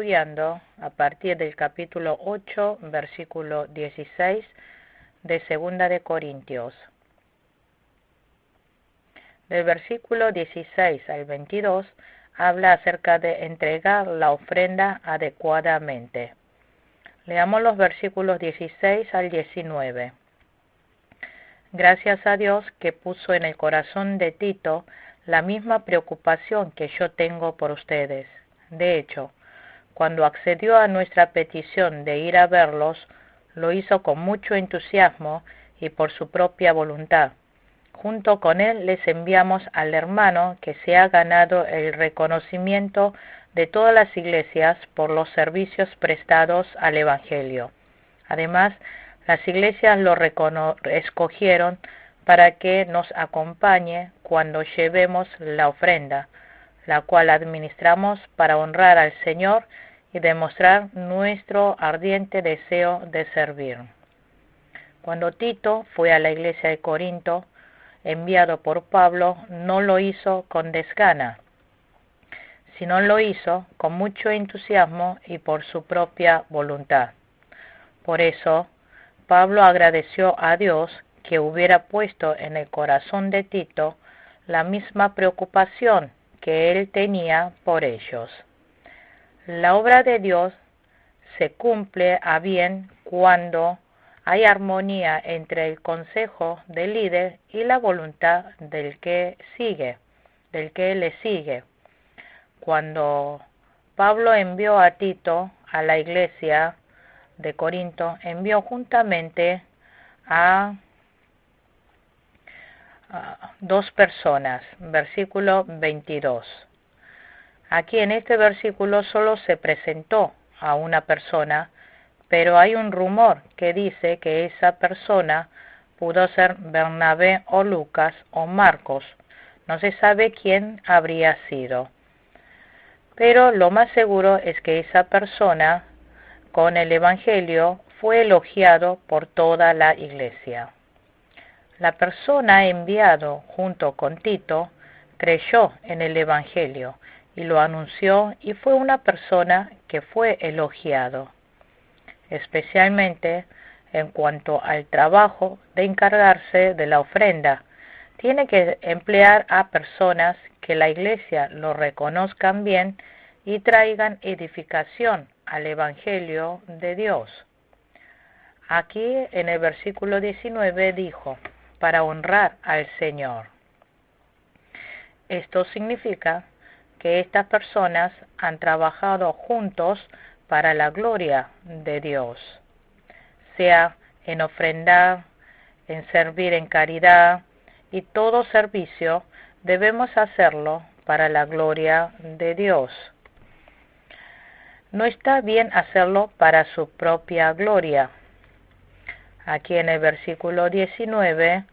estudiando a partir del capítulo 8, versículo 16 de Segunda de Corintios. Del versículo 16 al 22 habla acerca de entregar la ofrenda adecuadamente. Leamos los versículos 16 al 19. Gracias a Dios que puso en el corazón de Tito la misma preocupación que yo tengo por ustedes. De hecho, cuando accedió a nuestra petición de ir a verlos, lo hizo con mucho entusiasmo y por su propia voluntad. Junto con él les enviamos al hermano que se ha ganado el reconocimiento de todas las iglesias por los servicios prestados al Evangelio. Además, las iglesias lo escogieron para que nos acompañe cuando llevemos la ofrenda, la cual administramos para honrar al Señor y demostrar nuestro ardiente deseo de servir. Cuando Tito fue a la iglesia de Corinto, enviado por Pablo, no lo hizo con desgana, sino lo hizo con mucho entusiasmo y por su propia voluntad. Por eso, Pablo agradeció a Dios que hubiera puesto en el corazón de Tito la misma preocupación que él tenía por ellos. La obra de Dios se cumple a bien cuando hay armonía entre el consejo del líder y la voluntad del que le sigue. Cuando Pablo envió a Tito a la iglesia de Corinto, envió juntamente a dos personas, versículo 22. Aquí en este versículo solo se presentó a una persona, pero hay un rumor que dice que esa persona pudo ser Bernabé o Lucas o Marcos. No se sabe quién habría sido. Pero lo más seguro es que esa persona con el Evangelio fue elogiado por toda la iglesia. La persona enviado junto con Tito creyó en el Evangelio y lo anunció y fue una persona que fue elogiado, especialmente en cuanto al trabajo de encargarse de la ofrenda. Tiene que emplear a personas que la iglesia lo reconozcan bien y traigan edificación al Evangelio de Dios. Aquí en el versículo 19 dijo, para honrar al Señor. Esto significa que estas personas han trabajado juntos para la gloria de Dios, sea en ofrendar, en servir en caridad, y todo servicio debemos hacerlo para la gloria de Dios. No está bien hacerlo para su propia gloria. Aquí en el versículo 19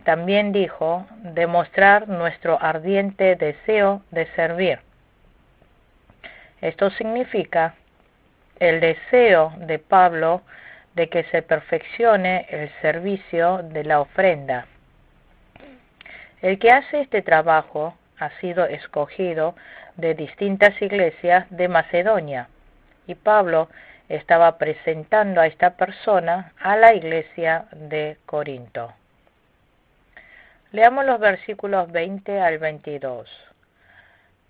también dijo, demostrar nuestro ardiente deseo de servir. Esto significa el deseo de Pablo de que se perfeccione el servicio de la ofrenda. El que hace este trabajo ha sido escogido de distintas iglesias de Macedonia, y Pablo estaba presentando a esta persona a la iglesia de Corinto. Leamos los versículos 20 al 22.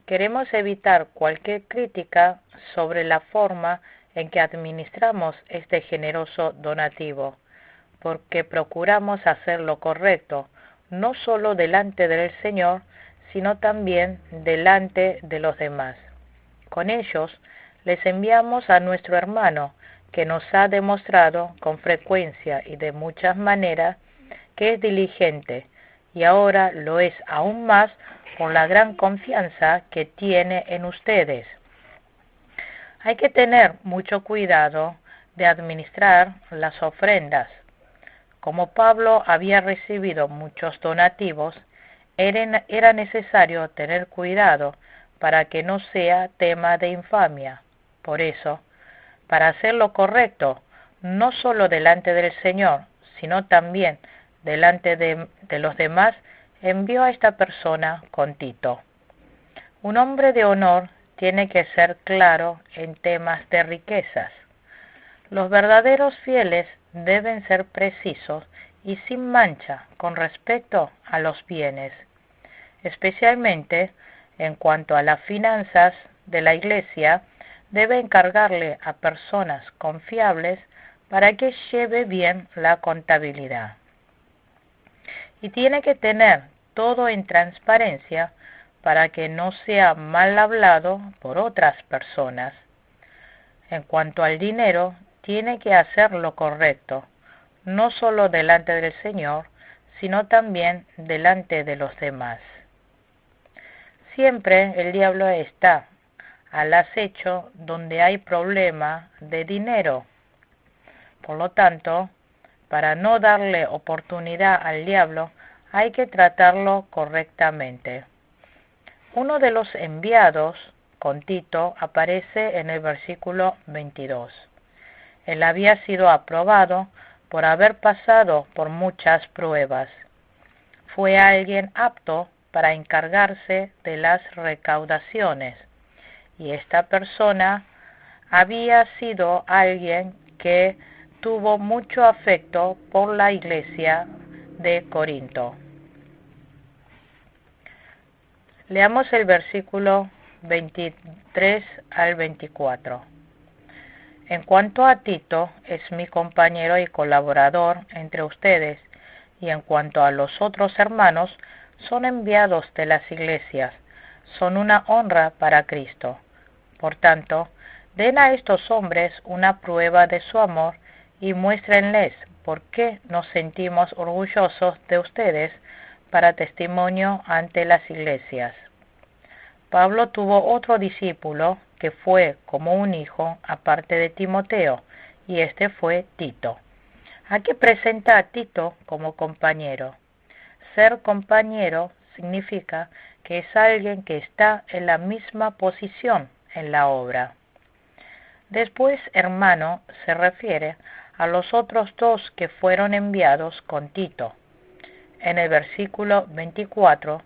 Queremos evitar cualquier crítica sobre la forma en que administramos este generoso donativo, porque procuramos hacer lo correcto, no solo delante del Señor, sino también delante de los demás. Con ellos les enviamos a nuestro hermano, que nos ha demostrado con frecuencia y de muchas maneras que es diligente, y ahora lo es aún más por la gran confianza que tiene en ustedes. Hay que tener mucho cuidado de administrar las ofrendas. Como Pablo había recibido muchos donativos, era necesario tener cuidado para que no sea tema de infamia. Por eso, para hacer lo correcto, no solo delante del Señor, sino también delante de los demás, envió a esta persona con Tito. Un hombre de honor tiene que ser claro en temas de riquezas. Los verdaderos fieles deben ser precisos y sin mancha con respecto a los bienes, especialmente en cuanto a las finanzas de la Iglesia. Debe encargarle a personas confiables para que lleve bien la contabilidad. Y tiene que tener todo en transparencia para que no sea mal hablado por otras personas. En cuanto al dinero, tiene que hacer lo correcto, no solo delante del Señor, sino también delante de los demás. Siempre el diablo está al acecho donde hay problema de dinero. Por lo tanto, para no darle oportunidad al diablo, hay que tratarlo correctamente. Uno de los enviados con Tito aparece en el versículo 22. Él había sido aprobado por haber pasado por muchas pruebas. Fue alguien apto para encargarse de las recaudaciones, y esta persona había sido alguien que tuvo mucho afecto por la iglesia de Corinto. Leamos el versículo 23 al 24. En cuanto a Tito, es mi compañero y colaborador entre ustedes, y en cuanto a los otros hermanos, son enviados de las iglesias, son una honra para Cristo. Por tanto, den a estos hombres una prueba de su amor y muéstrenles por qué nos sentimos orgullosos de ustedes para testimonio ante las iglesias. Pablo tuvo otro discípulo que fue como un hijo aparte de Timoteo, y este fue Tito. Aquí presenta a Tito como compañero. Ser compañero significa que es alguien que está en la misma posición en la obra. Después, hermano, se refiere a los otros dos que fueron enviados con Tito. En el versículo 24,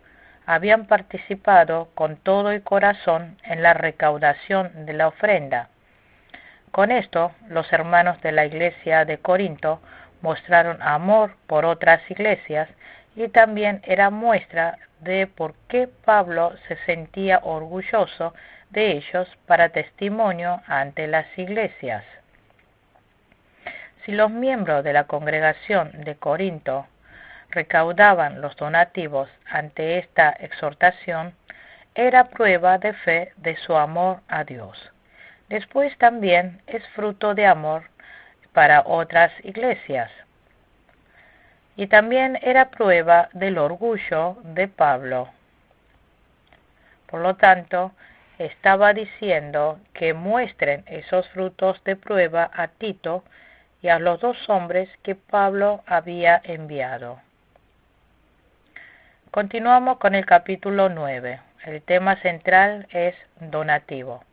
habían participado con todo el corazón en la recaudación de la ofrenda. Con esto, los hermanos de la iglesia de Corinto mostraron amor por otras iglesias, y también era muestra de por qué Pablo se sentía orgulloso de ellos para testimonio ante las iglesias. Si los miembros de la congregación de Corinto recaudaban los donativos ante esta exhortación, era prueba de fe de su amor a Dios. Después también es fruto de amor para otras iglesias. Y también era prueba del orgullo de Pablo. Por lo tanto, estaba diciendo que muestren esos frutos de prueba a Tito y a los dos hombres que Pablo había enviado. Continuamos con el capítulo 9. El tema central es donativo.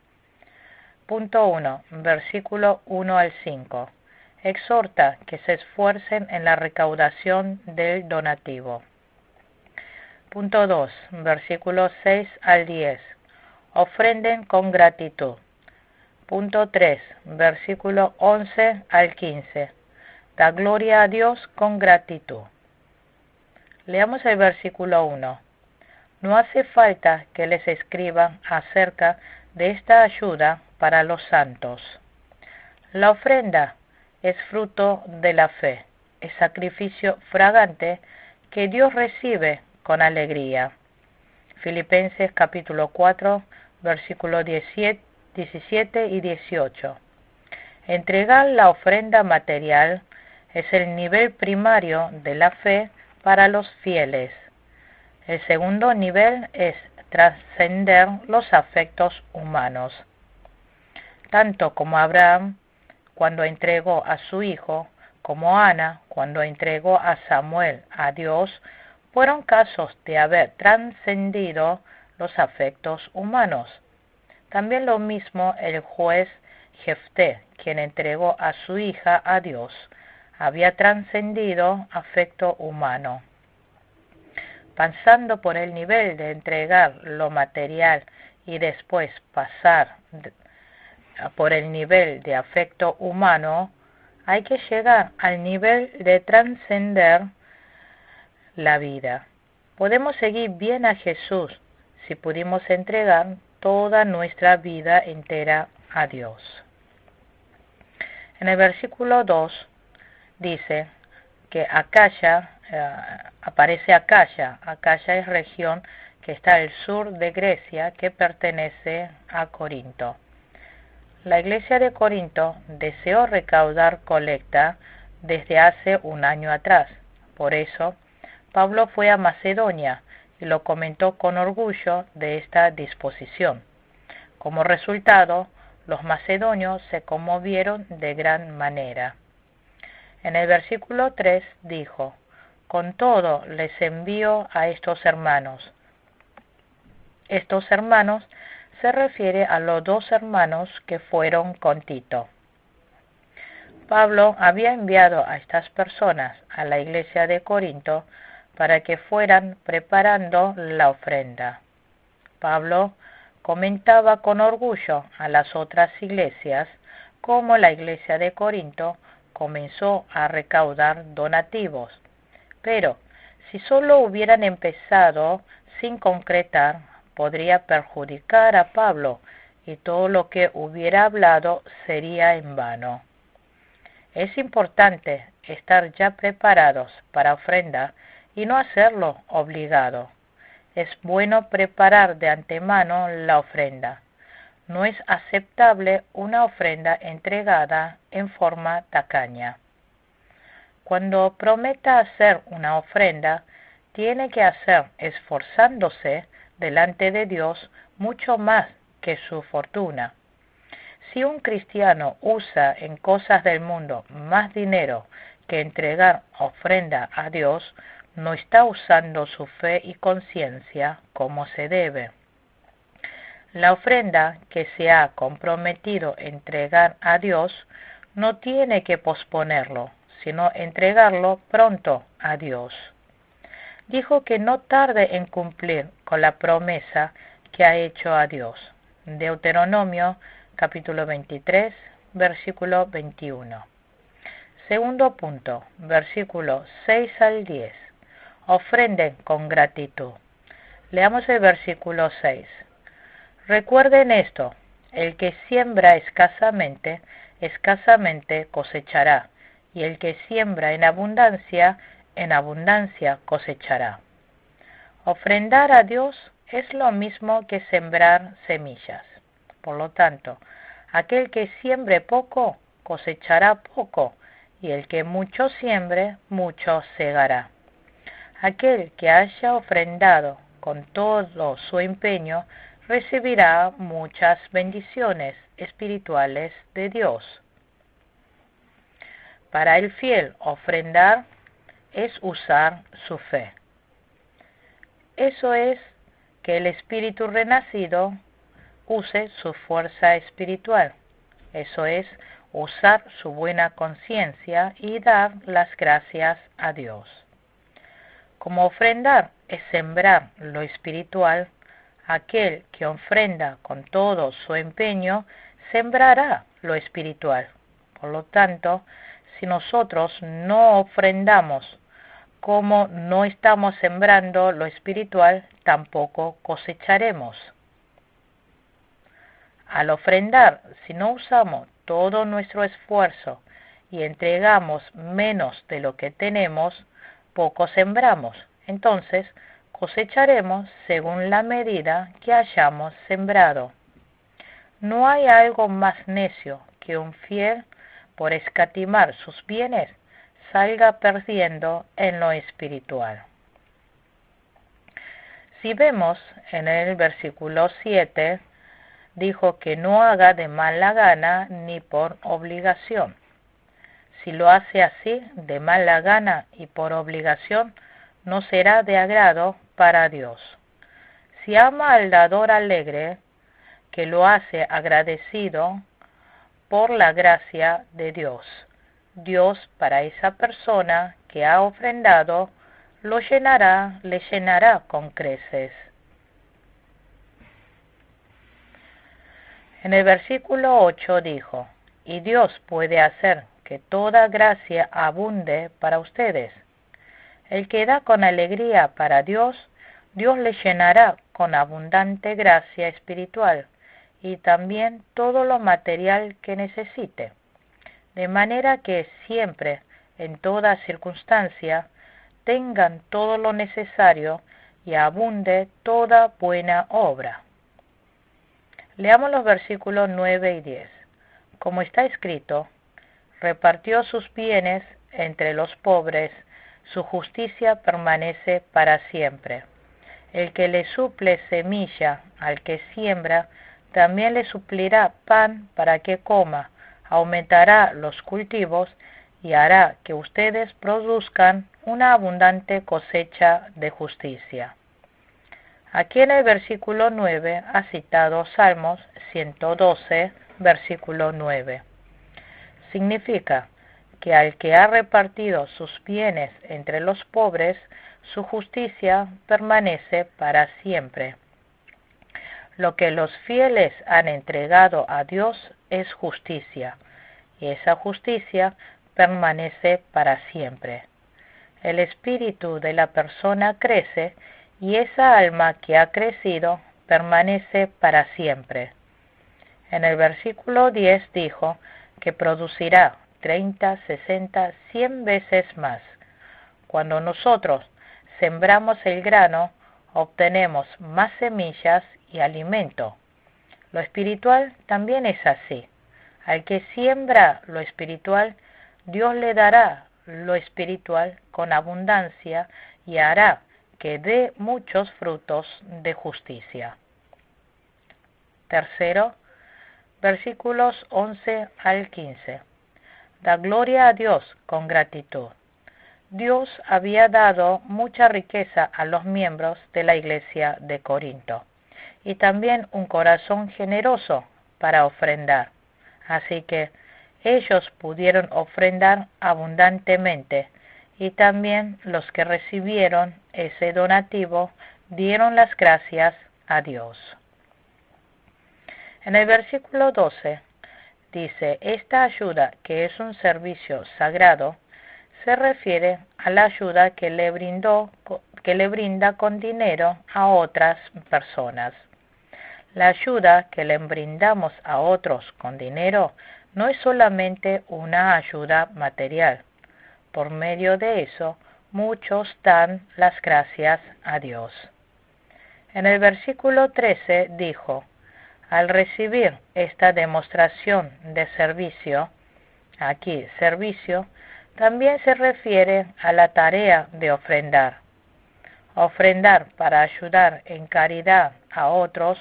Punto 1. Versículo 1 al 5. Exhorta que se esfuercen en la recaudación del donativo. Punto 2. Versículos 6 al 10. Ofrenden con gratitud. Punto 3. Versículo 11 al 15. Da gloria a Dios con gratitud. Leamos el versículo 1. No hace falta que les escriba acerca de esta ayuda para los santos. La ofrenda es fruto de la fe, es sacrificio fragante que Dios recibe con alegría. Filipenses capítulo 4, versículos 17 y 18. Entregar la ofrenda material es el nivel primario de la fe para los fieles. El segundo nivel es trascender los afectos humanos. Tanto como Abraham, cuando entregó a su hijo, como Ana, cuando entregó a Samuel a Dios, fueron casos de haber trascendido los afectos humanos. También lo mismo el juez Jefté, quien entregó a su hija a Dios, había trascendido afecto humano. Pasando por el nivel de entregar lo material y después pasar por el nivel de afecto humano, hay que llegar al nivel de trascender la vida. Podemos seguir bien a Jesús si pudimos entregar toda nuestra vida entera a Dios. En el versículo 2 dice que Acaya, aparece Acaya. Acaya es región que está al sur de Grecia, que pertenece a Corinto. La iglesia de Corinto deseó recaudar colecta desde hace un año atrás. Por eso, Pablo fue a Macedonia y lo comentó con orgullo de esta disposición. Como resultado, los macedonios se conmovieron de gran manera. En el versículo 3 dijo: con todo les envío a estos hermanos. Estos hermanos se refiere a los dos hermanos que fueron con Tito. Pablo había enviado a estas personas a la iglesia de Corinto para que fueran preparando la ofrenda. Pablo comentaba con orgullo a las otras iglesias cómo la iglesia de Corinto comenzó a recaudar donativos. Pero si solo hubieran empezado sin concretar, podría perjudicar a Pablo y todo lo que hubiera hablado sería en vano. Es importante estar ya preparados para ofrendar y no hacerlo obligado. Es bueno preparar de antemano la ofrenda. No es aceptable una ofrenda entregada en forma tacaña. Cuando prometa hacer una ofrenda, tiene que hacer esforzándose delante de Dios mucho más que su fortuna. Si un cristiano usa en cosas del mundo más dinero que entregar ofrenda a Dios, no está usando su fe y conciencia como se debe. La ofrenda que se ha comprometido entregar a Dios no tiene que posponerlo, sino entregarlo pronto a Dios. Dijo que no tarde en cumplir con la promesa que ha hecho a Dios. Deuteronomio capítulo 23, versículo 21. Segundo punto, versículo 6 al 10. Ofrenden con gratitud. Leamos el versículo 6. Recuerden esto: el que siembra escasamente, escasamente cosechará, y el que siembra en abundancia cosechará. Ofrendar a Dios es lo mismo que sembrar semillas. Por lo tanto, aquel que siembre poco, cosechará poco, y el que mucho siembre, mucho segará. Aquel que haya ofrendado con todo su empeño, recibirá muchas bendiciones espirituales de Dios. Para el fiel, ofrendar es usar su fe. Eso es que el espíritu renacido use su fuerza espiritual. Eso es usar su buena conciencia y dar las gracias a Dios. Como ofrendar es sembrar lo espiritual, aquel que ofrenda con todo su empeño sembrará lo espiritual. Por lo tanto, si nosotros no ofrendamos como no estamos sembrando lo espiritual, tampoco cosecharemos. Al ofrendar, si no usamos todo nuestro esfuerzo y entregamos menos de lo que tenemos, poco sembramos. Entonces, cosecharemos según la medida que hayamos sembrado. No hay algo más necio que un fiel, por escatimar sus bienes, salga perdiendo en lo espiritual. Si vemos en el versículo 7, dijo que no haga de mala gana ni por obligación. Si lo hace así, de mala gana y por obligación, no será de agrado para Dios. Si ama al dador alegre, que lo hace agradecido por la gracia de Dios, Dios para esa persona que ha ofrendado, le llenará con creces. En el versículo 8 dijo, y Dios puede hacer que toda gracia abunde para ustedes. El que da con alegría para Dios, Dios le llenará con abundante gracia espiritual y también todo lo material que necesite, de manera que siempre, en toda circunstancia, tengan todo lo necesario y abunde toda buena obra. Leamos los versículos 9 y 10. Como está escrito, repartió sus bienes entre los pobres, su justicia permanece para siempre. El que le suple semilla al que siembra, también le suplirá pan para que coma, aumentará los cultivos y hará que ustedes produzcan una abundante cosecha de justicia. Aquí en el versículo 9 ha citado Salmos 112, versículo 9. Significa que al que ha repartido sus bienes entre los pobres, su justicia permanece para siempre. Lo que los fieles han entregado a Dios es justicia, y esa justicia permanece para siempre. El espíritu de la persona crece y esa alma que ha crecido permanece para siempre. En el versículo 10 dijo que producirá 30, 60, 100 veces más. Cuando nosotros sembramos el grano, obtenemos más semillas y alimento. Lo espiritual también es así. Al que siembra lo espiritual, Dios le dará lo espiritual con abundancia y hará que dé muchos frutos de justicia. Tercero, versículos 11 al 15. Da gloria a Dios con gratitud. Dios había dado mucha riqueza a los miembros de la iglesia de Corinto y también un corazón generoso para ofrendar. Así que ellos pudieron ofrendar abundantemente y también los que recibieron ese donativo dieron las gracias a Dios. En el versículo 12 dice, esta ayuda, que es un servicio sagrado, se refiere a la ayuda que le brinda con dinero a otras personas. La ayuda que le brindamos a otros con dinero no es solamente una ayuda material. Por medio de eso, muchos dan las gracias a Dios. En el versículo 13 dijo, al recibir esta demostración de servicio, aquí servicio, también se refiere a la tarea de ofrendar. Ofrendar para ayudar en caridad a otros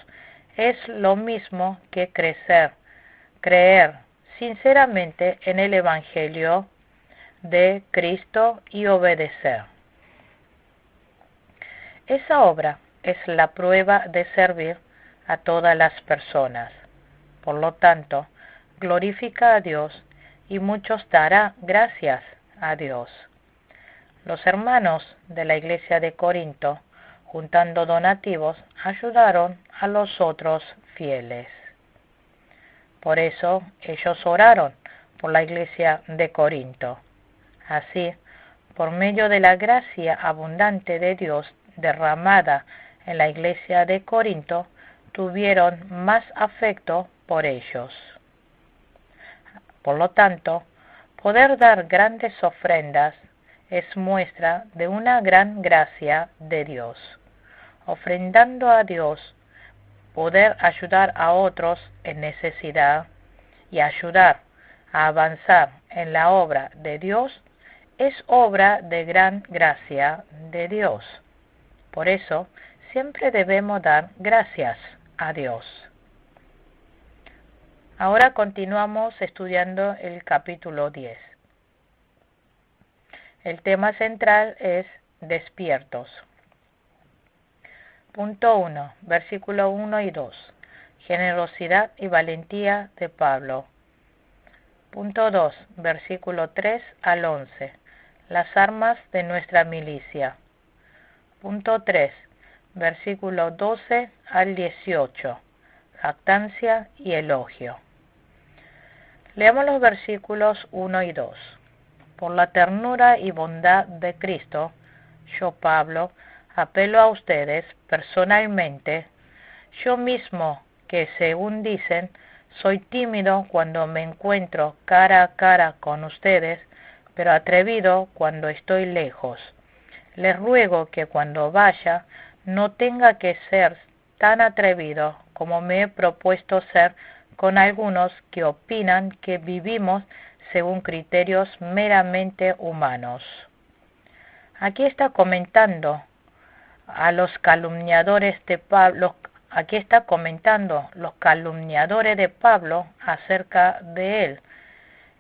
es lo mismo que creer sinceramente en el Evangelio de Cristo y obedecer. Esa obra es la prueba de servir a todas las personas. Por lo tanto, glorifica a Dios y muchos dará gracias a Dios. Los hermanos de la iglesia de Corinto, juntando donativos, ayudaron a los otros fieles. Por eso ellos oraron por la iglesia de Corinto. Así, por medio de la gracia abundante de Dios derramada en la iglesia de Corinto, tuvieron más afecto por ellos. Por lo tanto, poder dar grandes ofrendas es muestra de una gran gracia de Dios. Ofrendando a Dios, poder ayudar a otros en necesidad y ayudar a avanzar en la obra de Dios es obra de gran gracia de Dios. Por eso, siempre debemos dar gracias a Dios. Ahora continuamos estudiando el capítulo 10. El tema central es despiertos. Punto 1, versículo 1 y 2. Generosidad y valentía de Pablo. Punto 2, versículo 3 al 11. Las armas de nuestra milicia. Punto 3, versículo 12 al 18. jactancia y elogio. Leamos los versículos 1 y 2. Por la ternura y bondad de Cristo, yo, Pablo, apelo a ustedes personalmente, yo mismo que, según dicen, soy tímido cuando me encuentro cara a cara con ustedes, pero atrevido cuando estoy lejos. Les ruego que cuando vaya no tenga que ser tan atrevido como me he propuesto ser con algunos que opinan que vivimos según criterios meramente humanos. Aquí está comentando a los calumniadores de Pablo, aquí está comentando los calumniadores de Pablo acerca de él.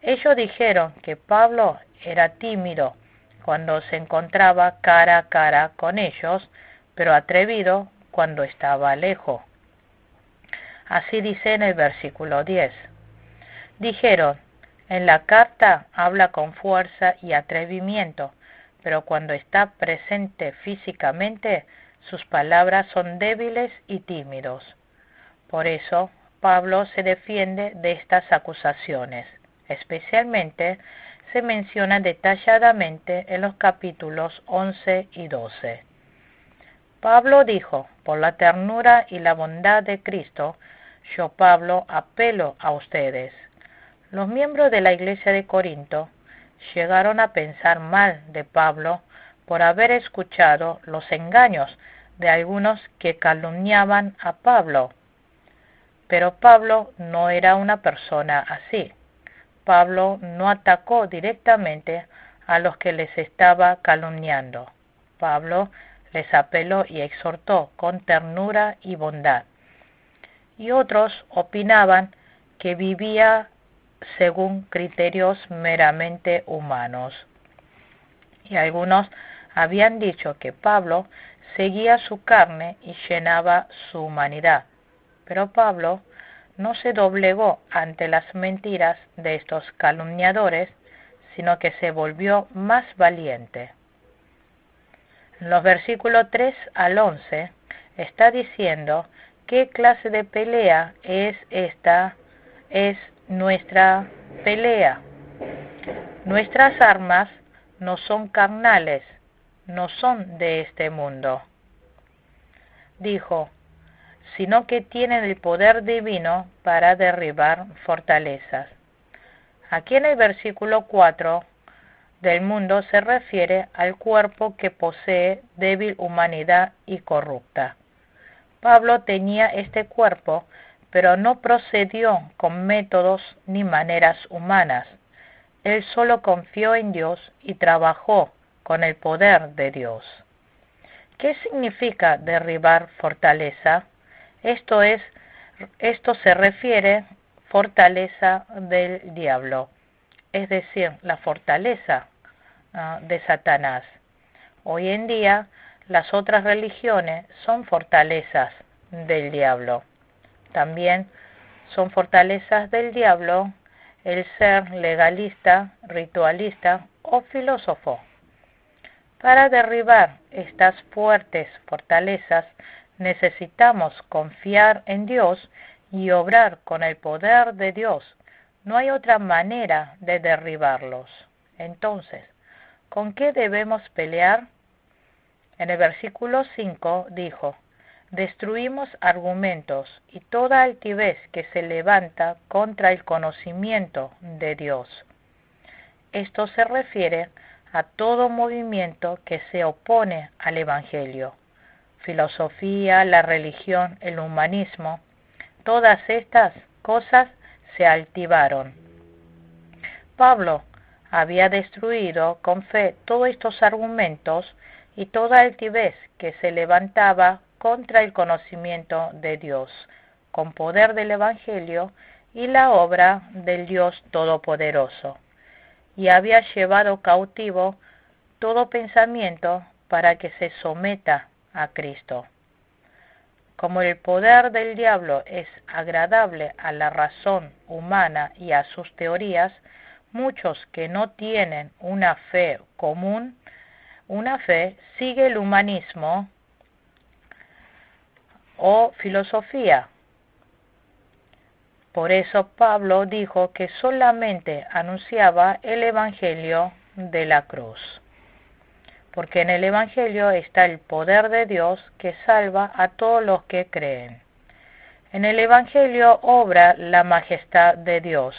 Ellos dijeron que Pablo era tímido cuando se encontraba cara a cara con ellos, pero atrevido cuando estaba lejos. Así dice en el versículo 10. Dijeron, en la carta habla con fuerza y atrevimiento, pero cuando está presente físicamente, sus palabras son débiles y tímidos. Por eso, Pablo se defiende de estas acusaciones. Especialmente, se menciona detalladamente en los capítulos 11 y 12. Pablo dijo, por la ternura y la bondad de Cristo, yo, Pablo, apelo a ustedes. Los miembros de la iglesia de Corinto llegaron a pensar mal de Pablo por haber escuchado los engaños de algunos que calumniaban a Pablo. Pero Pablo no era una persona así. Pablo no atacó directamente a los que les estaba calumniando. Pablo les apeló y exhortó con ternura y bondad. Y otros opinaban que vivía según criterios meramente humanos. Y algunos habían dicho que Pablo seguía su carne y llenaba su humanidad. Pero Pablo no se doblegó ante las mentiras de estos calumniadores, sino que se volvió más valiente. En los versículos 3 al 11 está diciendo qué clase de pelea es esta, es nuestra pelea. Nuestras armas no son carnales, no son de este mundo. Dijo, sino que tienen el poder divino para derribar fortalezas. Aquí en el versículo 4 del mundo se refiere al cuerpo que posee débil humanidad y corrupta. Pablo tenía este cuerpo, pero no procedió con métodos ni maneras humanas. Él solo confió en Dios y trabajó con el poder de Dios. ¿Qué significa derribar fortaleza? Esto se refiere fortaleza del diablo, es decir, la fortaleza de Satanás. Hoy en día, las otras religiones son fortalezas del diablo. También son fortalezas del diablo el ser legalista, ritualista o filósofo. Para derribar estas fuertes fortalezas, necesitamos confiar en Dios y obrar con el poder de Dios. No hay otra manera de derribarlos. Entonces, ¿con qué debemos pelear? En el versículo 5 dijo, destruimos argumentos y toda altivez que se levanta contra el conocimiento de Dios. Esto se refiere a todo movimiento que se opone al Evangelio. Filosofía, la religión, el humanismo, todas estas cosas se altivaron. Pablo había destruido con fe todos estos argumentos y toda altivez que se levantaba contra el conocimiento de Dios, con poder del Evangelio y la obra del Dios Todopoderoso, y había llevado cautivo todo pensamiento para que se someta a Cristo. Como el poder del diablo es agradable a la razón humana y a sus teorías, muchos que no tienen una fe común, una fe, sigue el humanismo o filosofía. Por eso Pablo dijo que solamente anunciaba el Evangelio de la cruz, porque en el Evangelio está el poder de Dios que salva a todos los que creen. En el Evangelio obra la majestad de Dios,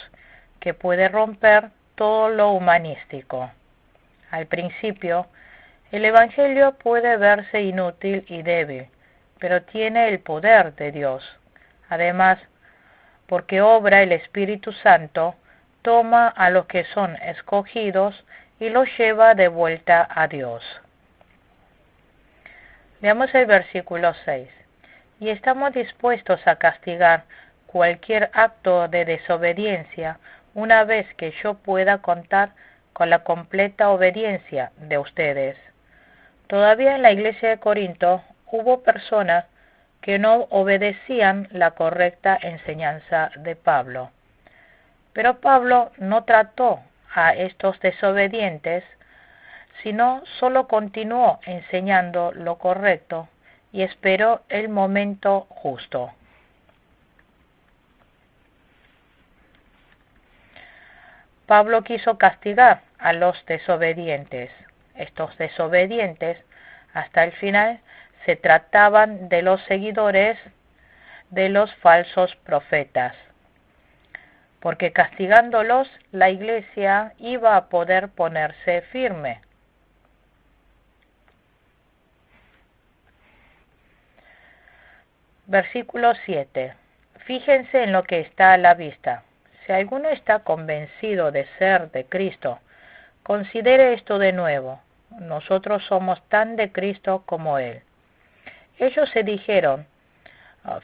que puede romper todo lo humanístico. Al principio, el Evangelio puede verse inútil y débil, pero tiene el poder de Dios. Además, porque obra el Espíritu Santo, toma a los que son escogidos y los lleva de vuelta a Dios. Veamos el versículo 6. Y estamos dispuestos a castigar cualquier acto de desobediencia una vez que yo pueda contar con la completa obediencia de ustedes. Todavía en la iglesia de Corinto hubo personas que no obedecían la correcta enseñanza de Pablo. Pero Pablo no trató a estos desobedientes, sino solo continuó enseñando lo correcto y esperó el momento justo. Pablo quiso castigar a los desobedientes. Estos desobedientes, hasta el final, se trataban de los seguidores de los falsos profetas, porque castigándolos la iglesia iba a poder ponerse firme. Versículo 7. Fíjense en lo que está a la vista. Si alguno está convencido de ser de Cristo, considere esto de nuevo. Nosotros somos tan de Cristo como Él. Ellos se dijeron,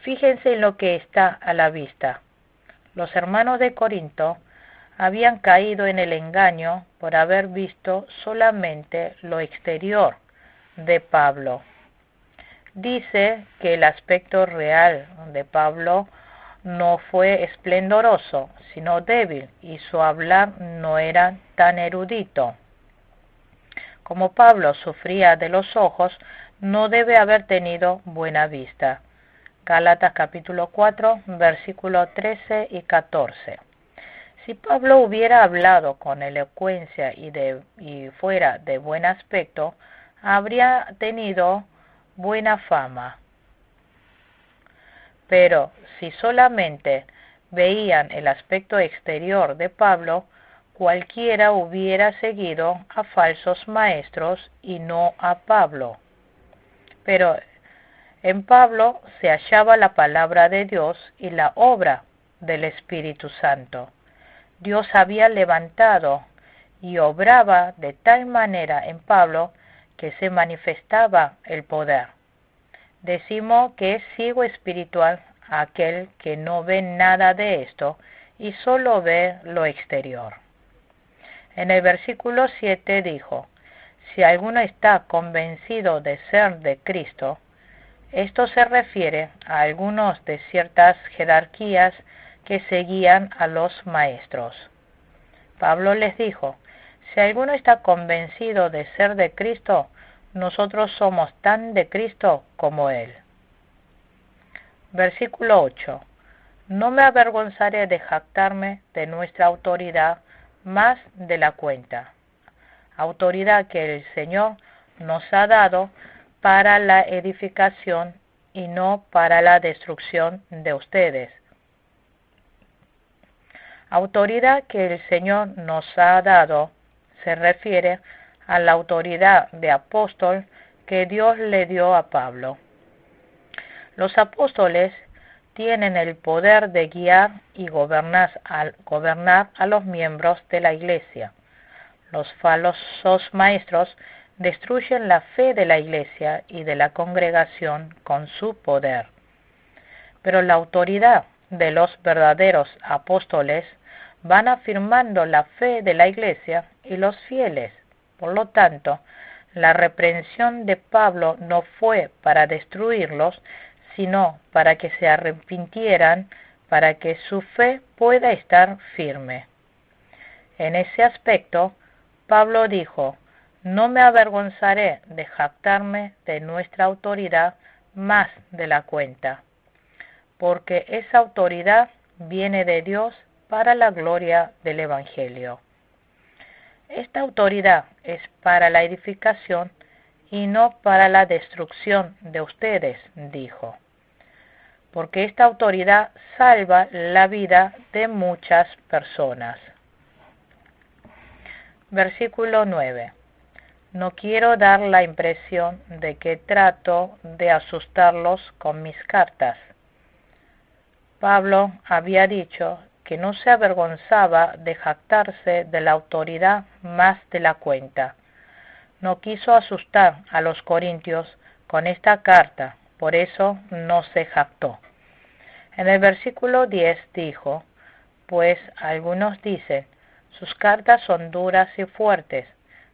fíjense en lo que está a la vista. Los hermanos de Corinto habían caído en el engaño por haber visto solamente lo exterior de Pablo. Dice que el aspecto real de Pablo no fue esplendoroso, sino débil, y su hablar no era tan erudito. Como Pablo sufría de los ojos, no debe haber tenido buena vista. Gálatas capítulo 4, versículos 13 y 14. Si Pablo hubiera hablado con elocuencia y fuera de buen aspecto, habría tenido buena fama. Pero si solamente veían el aspecto exterior de Pablo, cualquiera hubiera seguido a falsos maestros y no a Pablo. Pero en Pablo se hallaba la palabra de Dios y la obra del Espíritu Santo. Dios había levantado y obraba de tal manera en Pablo que se manifestaba el poder. Decimos que es ciego espiritual aquel que no ve nada de esto y solo ve lo exterior. En el versículo 7 dijo, si alguno está convencido de ser de Cristo, esto se refiere a algunos de ciertas jerarquías que seguían a los maestros. Pablo les dijo, si alguno está convencido de ser de Cristo, nosotros somos tan de Cristo como Él. Versículo 8. No me avergonzaré de jactarme de nuestra autoridad más de la cuenta. Autoridad que el Señor nos ha dado para la edificación y no para la destrucción de ustedes. Autoridad que el Señor nos ha dado se refiere a la autoridad de apóstol que Dios le dio a Pablo. Los apóstoles tienen el poder de guiar y gobernar a los miembros de la iglesia. Los falsos maestros destruyen la fe de la iglesia y de la congregación con su poder. Pero la autoridad de los verdaderos apóstoles van afirmando la fe de la iglesia y los fieles. Por lo tanto, la reprensión de Pablo no fue para destruirlos, sino para que se arrepintieran, para que su fe pueda estar firme. En ese aspecto, Pablo dijo, no me avergonzaré de jactarme de nuestra autoridad más de la cuenta, porque esa autoridad viene de Dios para la gloria del Evangelio. Esta autoridad es para la edificación y no para la destrucción de ustedes, dijo, porque esta autoridad salva la vida de muchas personas. Versículo 9. No quiero dar la impresión de que trato de asustarlos con mis cartas. Pablo había dicho que no se avergonzaba de jactarse de la autoridad más de la cuenta. No quiso asustar a los corintios con esta carta, por eso no se jactó. En el versículo 10 dijo, pues algunos dicen, sus cartas son duras y fuertes,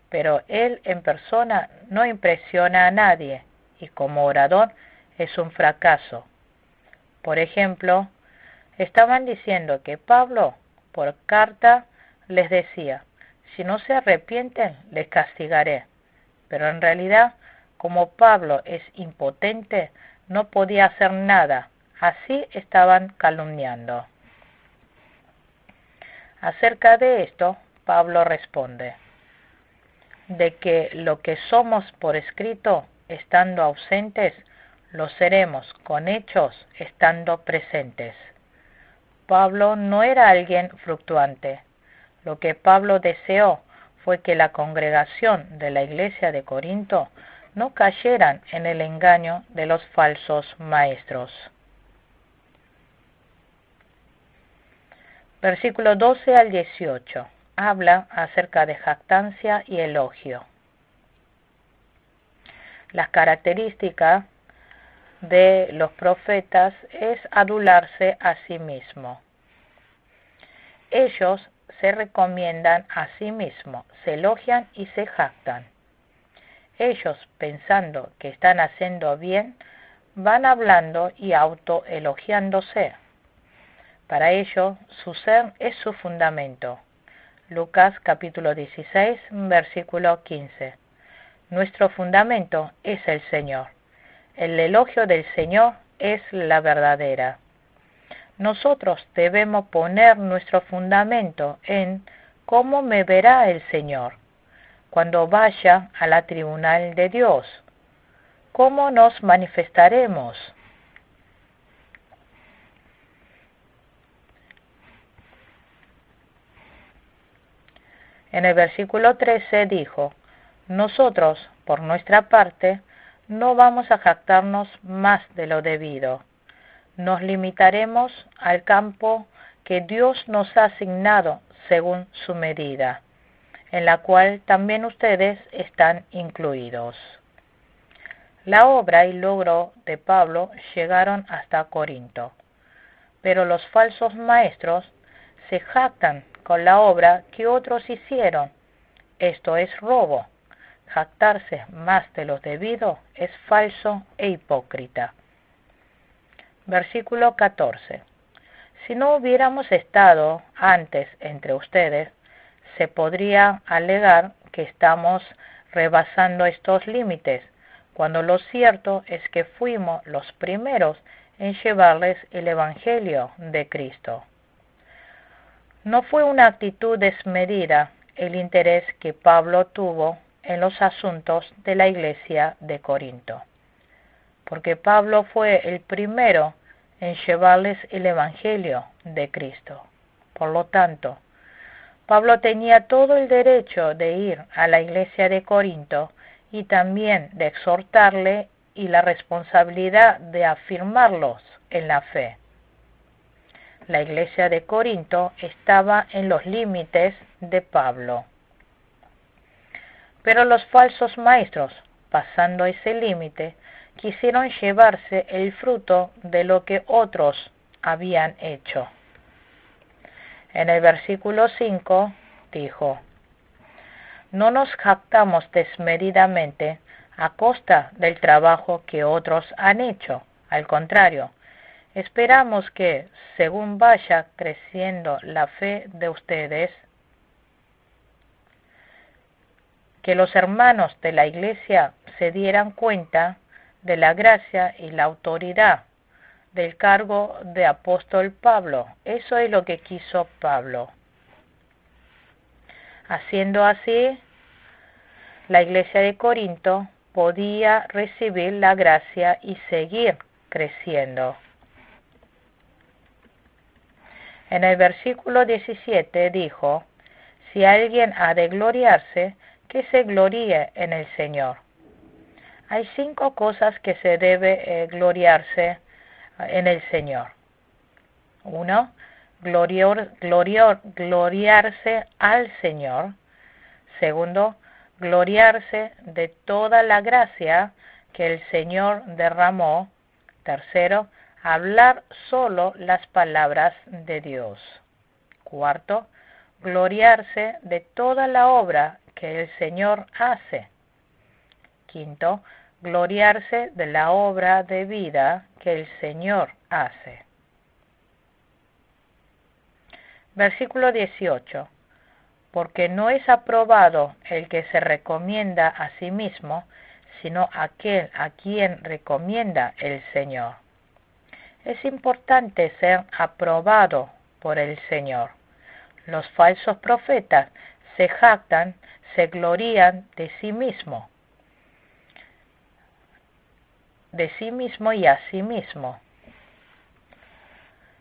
pero él en persona no impresiona a nadie y como orador es un fracaso. Por ejemplo, estaban diciendo que Pablo por carta les decía, si no se arrepienten les castigaré, pero en realidad como Pablo es impotente no podía hacer nada, así estaban calumniando. Acerca de esto, Pablo responde, de que lo que somos por escrito, estando ausentes, lo seremos con hechos, estando presentes. Pablo no era alguien fluctuante. Lo que Pablo deseó fue que la congregación de la iglesia de Corinto no cayeran en el engaño de los falsos maestros. Versículo 12 al 18. Habla acerca de jactancia y elogio. Las características de los profetas es adularse a sí mismo. Ellos se recomiendan a sí mismos, se elogian y se jactan. Ellos, pensando que están haciendo bien, van hablando y autoelogiándose. Para ello, su ser es su fundamento. Lucas capítulo 16, versículo 15. Nuestro fundamento es el Señor. El elogio del Señor es la verdadera. Nosotros debemos poner nuestro fundamento en cómo me verá el Señor cuando vaya a la tribunal de Dios. ¿Cómo nos manifestaremos? En el versículo 13 dijo, nosotros, por nuestra parte, no vamos a jactarnos más de lo debido. Nos limitaremos al campo que Dios nos ha asignado según su medida, en la cual también ustedes están incluidos. La obra y logro de Pablo llegaron hasta Corinto, pero los falsos maestros se jactan con la obra que otros hicieron. Esto es robo. Jactarse más de lo debido es falso e hipócrita. Versículo 14. Si no hubiéramos estado antes entre ustedes, se podría alegar que estamos rebasando estos límites, cuando lo cierto es que fuimos los primeros en llevarles el Evangelio de Cristo. No fue una actitud desmedida el interés que Pablo tuvo en los asuntos de la iglesia de Corinto, porque Pablo fue el primero en llevarles el Evangelio de Cristo. Por lo tanto, Pablo tenía todo el derecho de ir a la iglesia de Corinto y también de exhortarle y la responsabilidad de afirmarlos en la fe. La iglesia de Corinto estaba en los límites de Pablo. Pero los falsos maestros, pasando ese límite, quisieron llevarse el fruto de lo que otros habían hecho. En el versículo 5 dijo, no nos jactamos desmedidamente a costa del trabajo que otros han hecho. Al contrario, esperamos que, según vaya creciendo la fe de ustedes, que los hermanos de la iglesia se dieran cuenta de la gracia y la autoridad del cargo de apóstol Pablo. Eso es lo que quiso Pablo. Haciendo así, la iglesia de Corinto podía recibir la gracia y seguir creciendo. En el versículo 17 dijo, si alguien ha de gloriarse, que se gloríe en el Señor. Hay 5 cosas que se debe gloriarse en el Señor. 1. Gloriarse al Señor. 2. Gloriarse de toda la gracia que el Señor derramó. 3. Hablar solo las palabras de Dios. 4. Gloriarse de toda la obra que el Señor hace. 5. Gloriarse de la obra de vida que el Señor hace. Versículo 18. Porque no es aprobado el que se recomienda a sí mismo, sino aquel a quien recomienda el Señor. Es importante ser aprobado por el Señor. Los falsos profetas se jactan, se glorían de sí mismo y a sí mismo.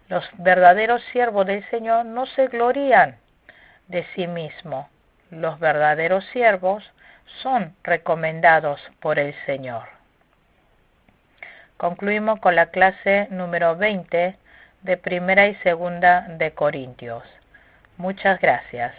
Los verdaderos siervos del Señor no se glorían de sí mismo. Los verdaderos siervos son recomendados por el Señor. Concluimos con la clase número 20 de Primera y Segunda de Corintios. Muchas gracias.